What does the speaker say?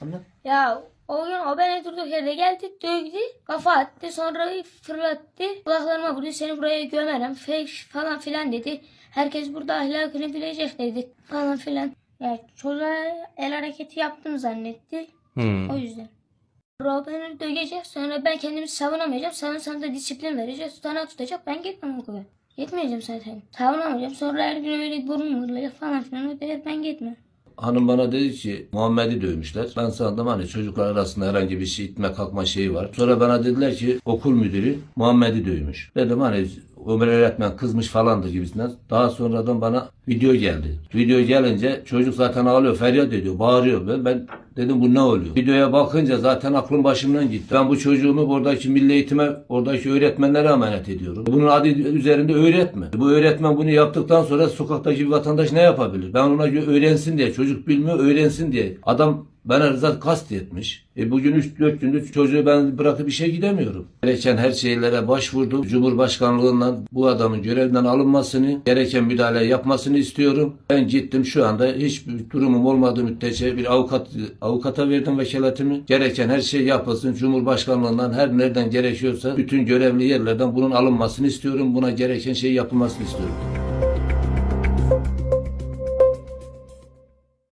Anlat. Ya o gün o beni durduk yerde geldi, dövdü, kafa attı, sonra fırlattı, kulaklarıma vurdu, seni buraya gömerim falan filan dedi. Herkes burada ahlakını bilecek dedi falan filan. Ya çocuğa el hareketi yaptım zannetti. O yüzden. O beni dövecek, sonra ben kendimi savunamayacağım. Savunsam da disiplin verecek, tutanak tutacak, ben gitmem okula. Gitmeyeceğim zaten. Savunamayacağım, sonra her gün öyle burun vurulacak falan filan, o der ben gitmem. Hanım bana dedi ki Muhammed'i dövmüşler. Ben sandım hani çocuklar arasında herhangi bir şey itme kalkma şeyi var. Sonra bana dediler ki okul müdürü Muhammed'i dövmüş. Dedim hani Ömer öğretmen kızmış falandır gibisinden. Daha sonradan bana video geldi. Video gelince çocuk zaten ağlıyor, feryat ediyor, bağırıyor. Ben dedim bu ne oluyor? Videoya bakınca zaten aklım başımdan gitti. Ben bu çocuğumu buradaki milli eğitime, oradaki öğretmenlere emanet ediyorum. Bunun adı üzerinde öğretmen. Bu öğretmen bunu yaptıktan sonra sokaktaki bir vatandaş ne yapabilir? Ben ona öğrensin diye, çocuk bilmiyor öğrensin diye. Adam bana rızat kastetmiş. Bugün 3-4 gündür çocuğu ben bırakıp işe gidemiyorum. Gereken her şeylere başvurdum. Cumhurbaşkanlığından bu adamın görevden alınmasını, gereken müdahale yapmasını istiyorum. Ben gittim şu anda hiçbir durumum olmadığı müddetçe bir avukata verdim vekaletimi. Gereken her şey yapılsın. Cumhurbaşkanlığından her nereden gerekiyorsa bütün görevli yerlerden bunun alınmasını istiyorum. Buna gereken şey yapılmasını istiyorum.